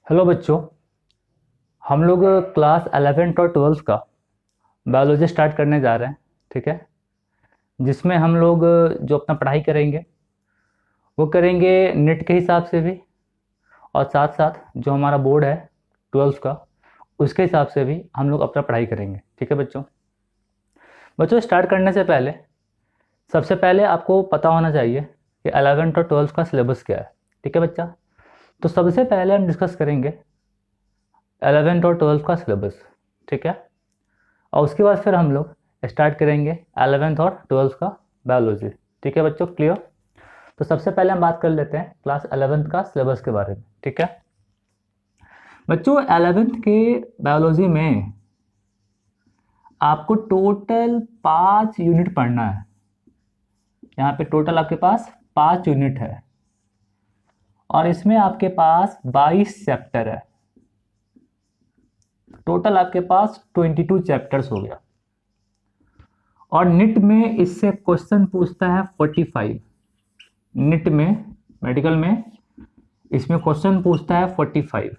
Hello बच्चों। हम लोग क्लास 11th और 12th का बायोलॉजी स्टार्ट करने जा रहे हैं। ठीक है, जिसमें हम लोग जो अपना पढ़ाई करेंगे वो करेंगे नेट के हिसाब से भी, और साथ साथ जो हमारा बोर्ड है 12th का उसके हिसाब से भी हम लोग अपना पढ़ाई करेंगे। ठीक है बच्चों। बच्चों, स्टार्ट करने से पहले सबसे पहले आपको पता होना चाहिए कि 11th और 12th का सिलेबस क्या है। ठीक है बच्चा, तो सबसे पहले हम डिस्कस करेंगे 11th और 12th का सिलेबस। ठीक है, और उसके बाद फिर हम लोग स्टार्ट करेंगे 11th और 12th का बायोलॉजी। ठीक है बच्चों, क्लियर। तो सबसे पहले हम बात कर लेते हैं क्लास 11th का सिलेबस के बारे में। ठीक है बच्चों, 11th के बायोलॉजी में आपको टोटल 5 यूनिट पढ़ना है। यहाँ पे टोटल आपके पास 5 यूनिट है और इसमें आपके पास 22 चैप्टर है। टोटल आपके पास 22 चैप्टर्स हो गया। और निट में इससे क्वेश्चन पूछता है 45। निट में, मेडिकल में इसमें क्वेश्चन पूछता है 45।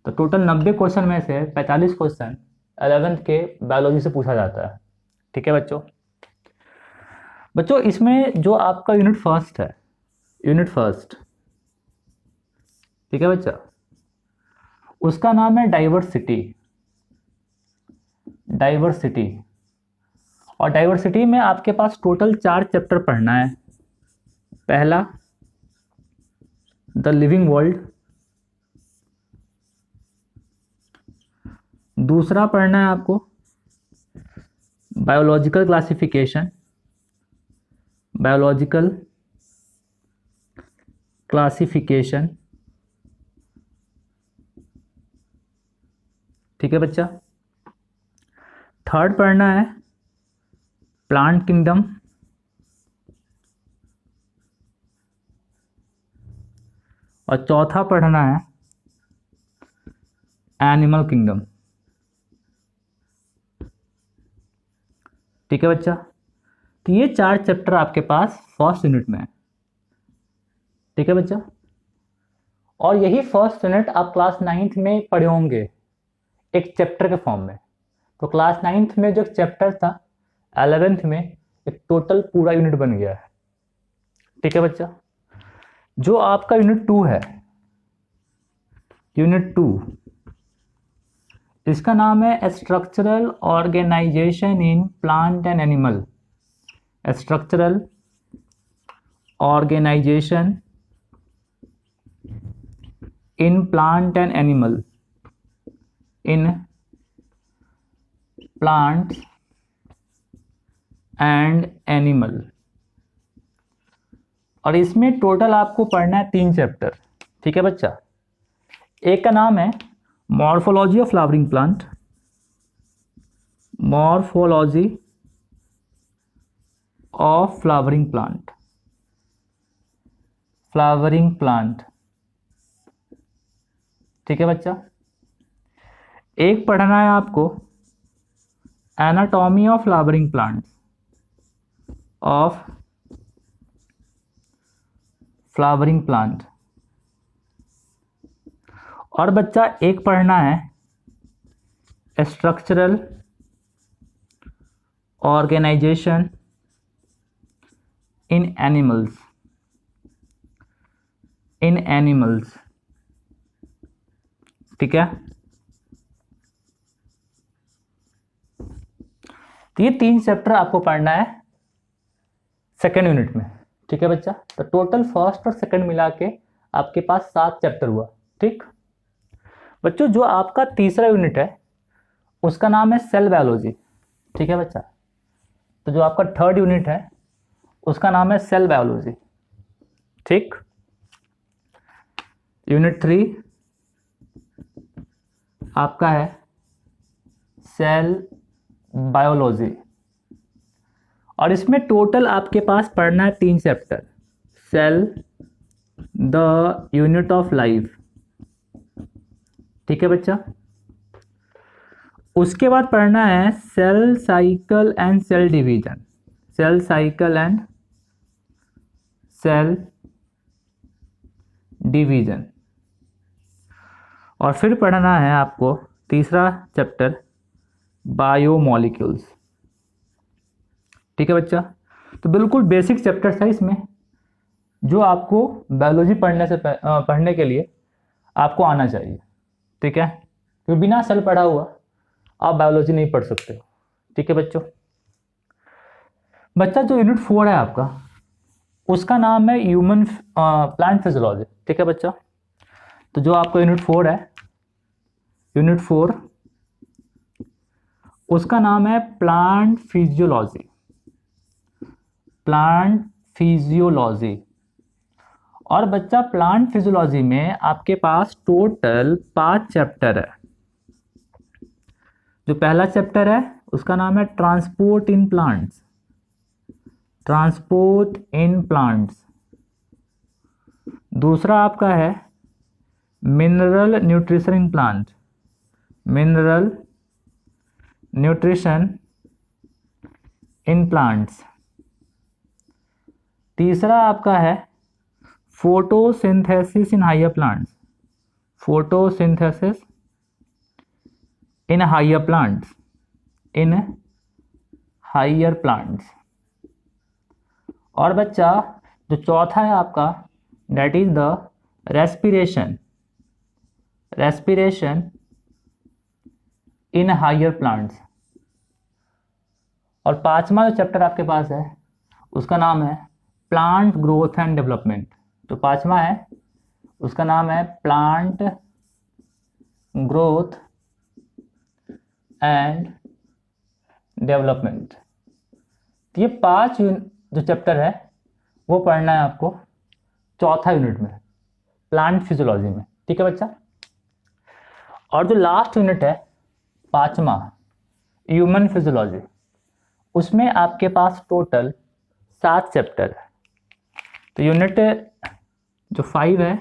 तो टोटल 90 क्वेश्चन में से 45 क्वेश्चन 11th के बायोलॉजी से पूछा जाता है। ठीक है बच्चों। बच्चों, इसमें जो आपका यूनिट फर्स्ट है, यूनिट फर्स्ट, ठीक है बच्चा, उसका नाम है डाइवर्सिटी। डाइवर्सिटी, और डाइवर्सिटी में आपके पास टोटल 4 चैप्टर पढ़ना है। पहला द लिविंग वर्ल्ड, दूसरा पढ़ना है आपको बायोलॉजिकल क्लासिफिकेशन, बायोलॉजिकल क्लासिफिकेशन। ठीक है बच्चा। थर्ड पढ़ना है प्लांट किंगडम, और चौथा पढ़ना है एनिमल किंगडम। ठीक है बच्चा। तो ये 4 चैप्टर आपके पास फर्स्ट यूनिट में है। ठीक है बच्चा। और यही फर्स्ट यूनिट आप क्लास 9th में पढ़े होंगे एक चैप्टर के फॉर्म में। तो क्लास 9th में जो चैप्टर था 11th में एक टोटल पूरा यूनिट बन गया है। ठीक है बच्चा। जो आपका यूनिट 2 है, यूनिट 2, इसका नाम है structural organisation in plant and animal. Structural organisation in plant and animal, in plant and animal. और इसमें टोटल आपको पढ़ना है 3 चैप्टर। ठीक है बच्चा। एक का नाम है morphology of flowering plant, morphology of flowering plant, flowering plant. ठीक है बच्चा। एक पढ़ना है आपको anatomy of flowering plants, of flowering plant. और बच्चा एक पढ़ना है स्ट्रक्चरल ऑर्गेनाइजेशन इन एनिमल्स, इन एनिमल्स। ठीक है। तो ये 3 चैप्टर आपको पढ़ना है सेकेंड यूनिट में। ठीक है बच्चा। तो टोटल फर्स्ट और सेकेंड मिला के आपके पास 7 चैप्टर हुआ। ठीक बच्चों, जो आपका तीसरा यूनिट है उसका नाम है सेल बायोलॉजी। ठीक है बच्चा। तो जो आपका थर्ड यूनिट है उसका नाम है सेल बायोलॉजी। ठीक। यूनिट 3 आपका है सेल बायोलॉजी, और इसमें टोटल आपके पास पढ़ना है 3 chapter. Cell, the unit of life. ठीक है बच्चा। उसके बाद पढ़ना है cell cycle and cell division, cell cycle and cell division. और फिर पढ़ना है आपको तीसरा चैप्टर बायोमोलिक्यूल्स। ठीक है बच्चा, तो बिल्कुल बेसिक चैप्टर था इसमें, जो आपको बायोलॉजी पढ़ने के लिए आपको आना चाहिए। ठीक है, क्योंकि बिना सेल पढ़ा हुआ आप बायोलॉजी नहीं पढ़ सकते हो। ठीक है बच्चों, बच्चा जो यूनिट 4 है आपका, उसका नाम है ह्यूमन प्लांट फिजियोलॉजी। ठीक है बच्चा, तो जो आपका यूनिट 4 है, यूनिट 4 उसका नाम है प्लांट फिजियोलॉजी। Plant physiology. और बच्चा प्लांट फिजियोलॉजी में आपके पास टोटल 5 चैप्टर है। जो पहला चैप्टर है उसका नाम है transport in plants. Transport in plants. दूसरा आपका है mineral nutrition in plant. Mineral nutrition in plants. तीसरा आपका है photosynthesis in higher plants. Photosynthesis in higher plants. In higher plants. और बच्चा जो चौथा है आपका, that is the respiration. Respiration in higher plants. और पांचवा जो चैप्टर आपके पास है उसका नाम है प्लांट ग्रोथ एंड डेवलपमेंट। जो पांचवा है उसका नाम है प्लांट ग्रोथ एंड डेवलपमेंट। तो ये 5 जो चैप्टर है वो पढ़ना है आपको चौथा यूनिट में, प्लांट फिजियोलॉजी में। ठीक है बच्चा, और जो लास्ट यूनिट है 5वां, ह्यूमन फिजियोलॉजी, उसमें आपके पास टोटल 7 चैप्टर है। तो यूनिट जो 5 है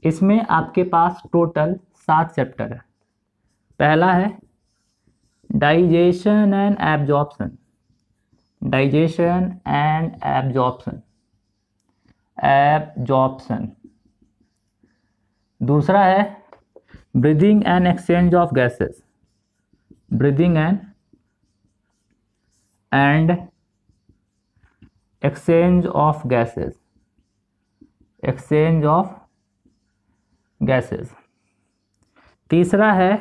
इसमें आपके पास टोटल 7 चैप्टर है। पहला है digestion and absorption. Digestion and absorption. Absorption. दूसरा है breathing and exchange of gases. Breathing and exchange of gases. Exchange of gases. तीसरा है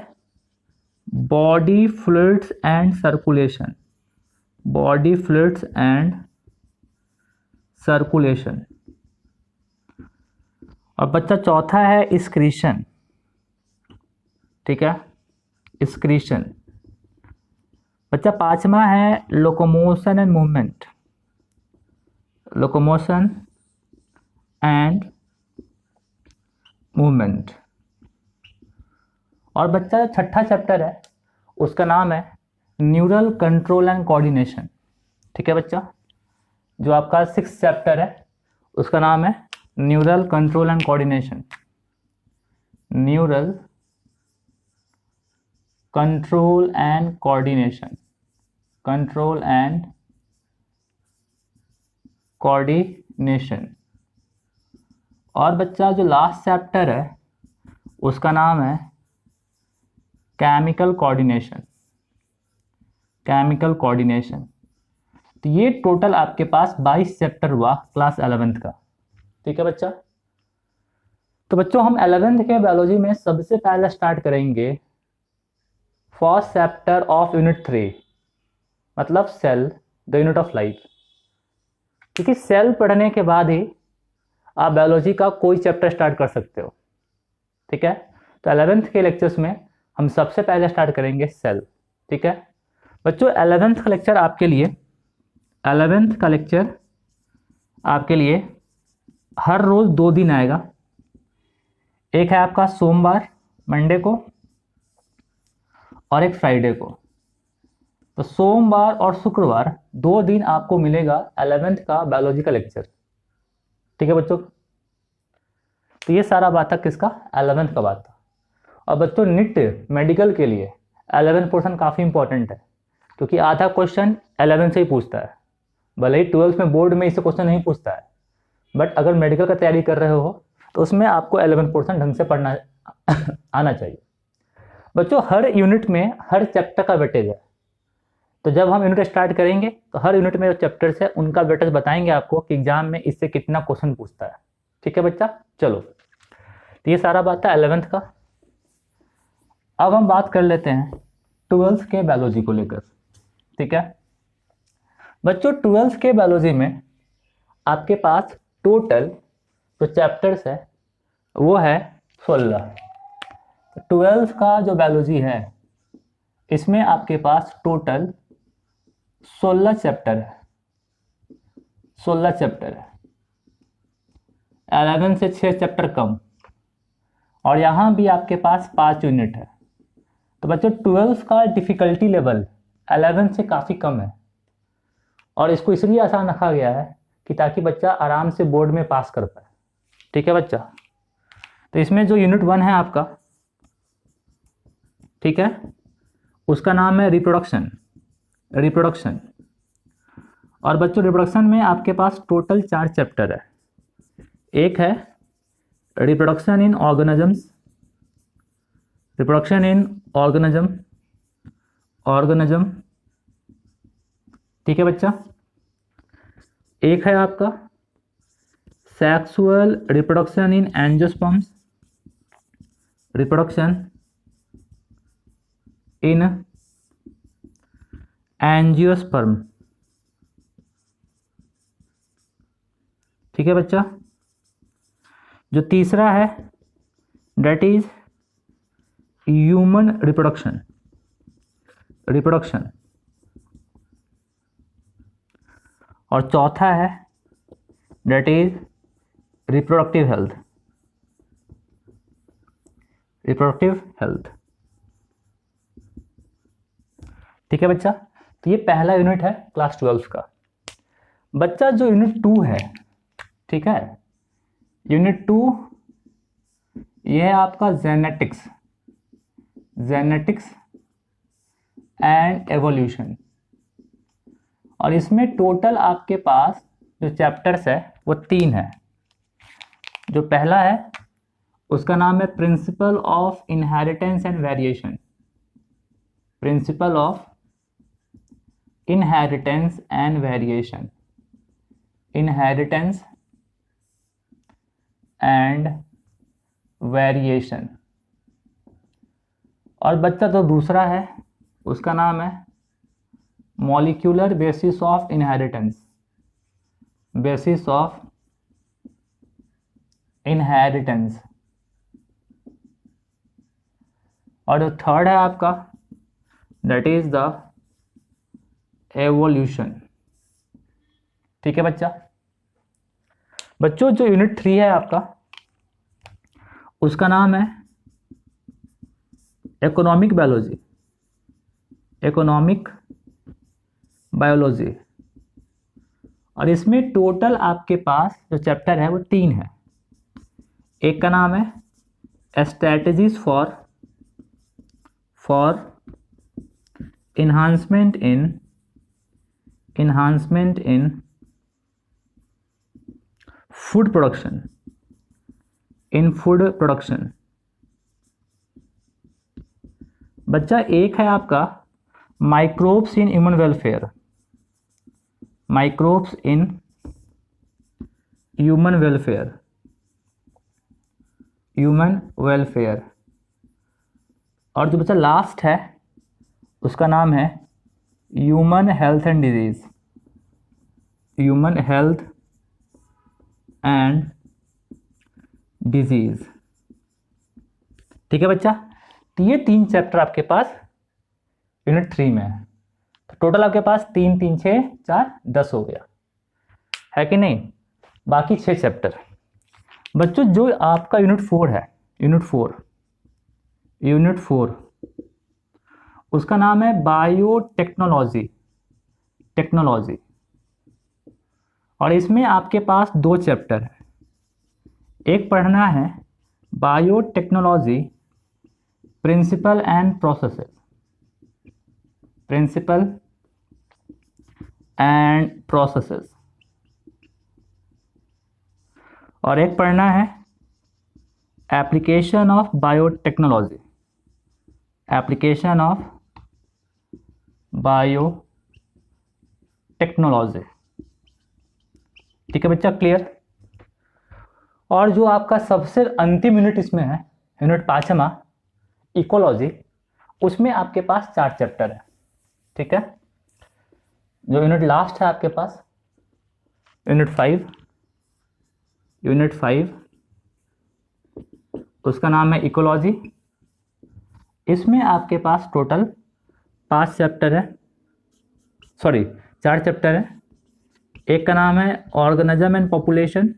body fluids and circulation. Body fluids and circulation. और बच्चा चौथा है एक्सक्रीशन। ठीक है, एक्सक्रीशन। बच्चा पांचवा है locomotion and movement. Locomotion and movement. और बच्चा छठा चैप्टर है उसका नाम है न्यूरल कंट्रोल एंड कोऑर्डिनेशन। ठीक है बच्चा, जो आपका 6th चैप्टर है उसका नाम है neural control and coordination. Neural control and coordination. Control and coordination. और बच्चा जो लास्ट चैप्टर है उसका नाम है केमिकल कोऑर्डिनेशन। Chemical coordination. तो ये टोटल आपके पास 22 चैप्टर हुआ क्लास 11th का। ठीक है बच्चा, तो बच्चों हम 11th के बायोलॉजी में सबसे पहले स्टार्ट करेंगे फर्स्ट चैप्टर ऑफ यूनिट 3, मतलब cell the unit of life. क्योंकि सेल पढ़ने के बाद ही आप बायोलॉजी का कोई चैप्टर स्टार्ट कर सकते हो। ठीक है, तो 11th के लेक्चर्स में हम सबसे पहले स्टार्ट करेंगे सेल। ठीक है बच्चों, 11th का लेक्चर आपके लिए 11th का लेक्चर आपके लिए हर रोज़ 2 दिन आएगा। एक है आपका सोमवार मंडे को और एक फ्राइडे को। तो सोमवार और शुक्रवार 2 दिन आपको मिलेगा 11th का बायोलॉजी का लेक्चर। ठीक है बच्चों, तो ये सारा बात था किसका, 11th का बात था। और बच्चों नीट मेडिकल के लिए 11th पोर्शन काफ़ी इंपॉर्टेंट है, क्योंकि आधा क्वेश्चन 11th से ही पूछता है। भले ही 12th में बोर्ड में इससे क्वेश्चन नहीं पूछता है, बट अगर मेडिकल का तैयारी कर रहे हो तो उसमें आपको 11th पोर्शन ढंग से पढ़ना आना चाहिए। बच्चों हर यूनिट में हर चैप्टर का वेटेज है, तो जब हम यूनिट स्टार्ट करेंगे तो हर यूनिट में जो चैप्टर्स है उनका वेटेज बताएंगे आपको कि एग्जाम में इससे कितना क्वेश्चन पूछता है। ठीक है बच्चा, चलो तो ये सारा बात था 11th का। अब हम बात कर लेते हैं 12th के बायोलॉजी को लेकर। ठीक है बच्चों, 12th के बायोलॉजी में आपके पास टोटल जो चैप्टर्स है वो है 16। 12th का जो बायोलॉजी है इसमें आपके पास टोटल 16 चैप्टर है। 16 चैप्टर है, 11 से 6 चैप्टर कम, और यहाँ भी आपके पास 5 यूनिट है। तो बच्चों 12th का डिफ़िकल्टी लेवल 11 से काफ़ी कम है, और इसको इसलिए आसान रखा गया है कि ताकि बच्चा आराम से बोर्ड में पास कर पाए। ठीक है बच्चा, तो इसमें जो यूनिट 1 है आपका, ठीक है, उसका नाम है रिप्रोडक्शन। रिप्रोडक्शन, और बच्चों रिप्रोडक्शन में आपके पास टोटल 4 चैप्टर है। एक है reproduction in organisms, reproduction in organism, ठीक है बच्चा। एक है आपका sexual reproduction in angiosperms, reproduction in angiosperm, ठीक है बच्चा। जो तीसरा है डेट इज ह्यूमन रिप्रोडक्शन, और चौथा है डेट इज रिप्रोडक्टिव हेल्थ, ठीक है बच्चा। तो ये पहला यूनिट है क्लास 12 का। बच्चा जो यूनिट 2 है, ठीक है, यूनिट 2 ये है आपका जेनेटिक्स एंड एवोल्यूशन, और इसमें टोटल आपके पास जो चैप्टर्स है वो 3 है। जो पहला है उसका नाम है principle of inheritance and variation, principle of inheritance and variation, inheritance and variation. और बच्चा जो दूसरा है उसका नाम है molecular basis of inheritance, basis of inheritance. और जो थर्ड है आपका दैट इज द एवोल्यूशन, ठीक है बच्चा। बच्चों जो यूनिट 3 है आपका उसका नाम है इकोनॉमिक बायोलॉजी, और इसमें टोटल आपके पास जो चैप्टर है वो 3 है। एक का नाम है strategies for enhancement in food production, बच्चा एक है आपका microbes in human welfare, human welfare. और जो बच्चा लास्ट है उसका नाम है ह्यूमन हेल्थ एंड डिजीज, ठीक है बच्चा। तो ये 3 चैप्टर आपके पास यूनिट 3 में है। तो टोटल आपके पास 3 3 6 4 10 हो गया, है कि नहीं। बाकी 6 चैप्टर। बच्चों जो आपका यूनिट 4 है, यूनिट 4 उसका नाम है बायोटेक्नोलॉजी, और इसमें आपके पास 2 चैप्टर है। एक पढ़ना है बायोटेक्नोलॉजी प्रिंसिपल एंड प्रोसेसेस, और एक पढ़ना है application of biotechnology, application of biotechnology. ठीक है बच्चा, क्लियर। और जो आपका सबसे अंतिम यूनिट इसमें है, यूनिट 5वां इकोलॉजी, उसमें आपके पास 4 चैप्टर है। ठीक है, जो यूनिट लास्ट है आपके पास यूनिट 5, उसका नाम है इकोलॉजी। इसमें आपके पास टोटल 5 चैप्टर है, सॉरी 4 चैप्टर है। एक का नाम है ऑर्गेनिज्म एंड पॉपुलेशन,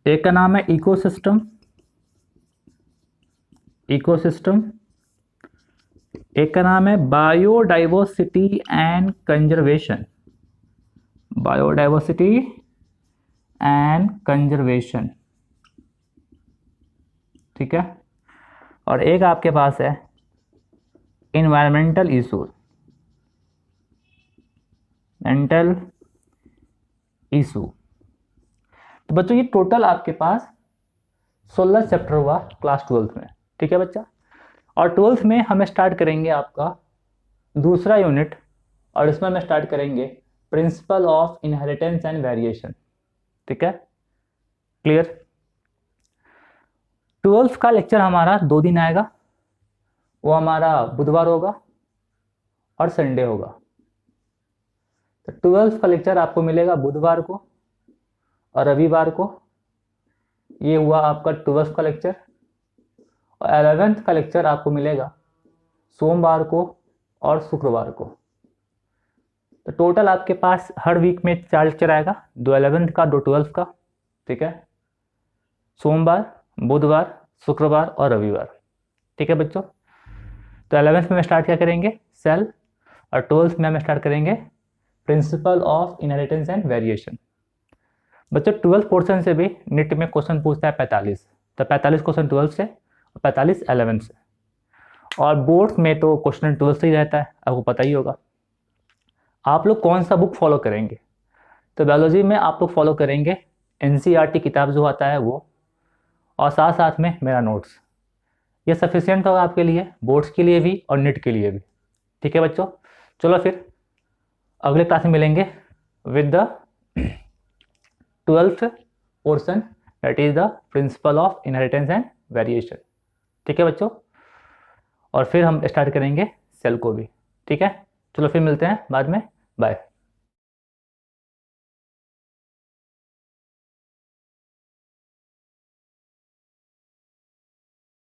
एक का नाम है इकोसिस्टम, एक का नाम है बायोडाइवर्सिटी एंड कंजर्वेशन, ठीक है। और एक आपके पास है इन्वायरमेंटल इशूज, तो बच्चों ये टोटल आपके पास 16 चैप्टर हुआ क्लास 12th में। ठीक है बच्चा, और 12th में हमें स्टार्ट करेंगे आपका दूसरा यूनिट, और इसमें हमें स्टार्ट करेंगे principle of inheritance and variation. ठीक है, क्लियर। 12th का लेक्चर हमारा 2 दिन आएगा, वो हमारा बुधवार होगा और संडे होगा। तो 12th का लेक्चर आपको मिलेगा बुधवार को और रविवार को, ये हुआ आपका 12th का लेक्चर। और 11th का लेक्चर आपको मिलेगा सोमवार को और शुक्रवार को। तो टोटल आपके पास हर वीक में 4 लेक्चर आएगा, 2 11th का 2 12th का। ठीक है, सोमवार, बुधवार, शुक्रवार और रविवार। ठीक है बच्चों, तो 11th में हम स्टार्ट क्या करेंगे, सेल, और 12th में हम स्टार्ट करेंगे principle of inheritance and variation. बच्चों 12th पोर्शन से भी नीट में क्वेश्चन पूछता है 45, तो 45 क्वेश्चन 12th से और 45 11th से। और बोर्ड में तो क्वेश्चन 12th से ही रहता है, आपको पता ही होगा। आप लोग कौन सा बुक फॉलो करेंगे, तो बायोलॉजी में आप लोग फॉलो करेंगे NCERT किताब जो आता है वो, और साथ साथ में मेरा नोट्स। ये सफिशिएंट होगा आपके लिए, बोर्ड्स के लिए भी और नीट के लिए भी। ठीक है बच्चों, चलो फिर अगले क्लास में मिलेंगे with the 12th portion, that is the principle of inheritance and variation. ठीक है बच्चों, और फिर हम स्टार्ट करेंगे सेल को भी। ठीक है, चलो फिर मिलते हैं बाद में, बाय।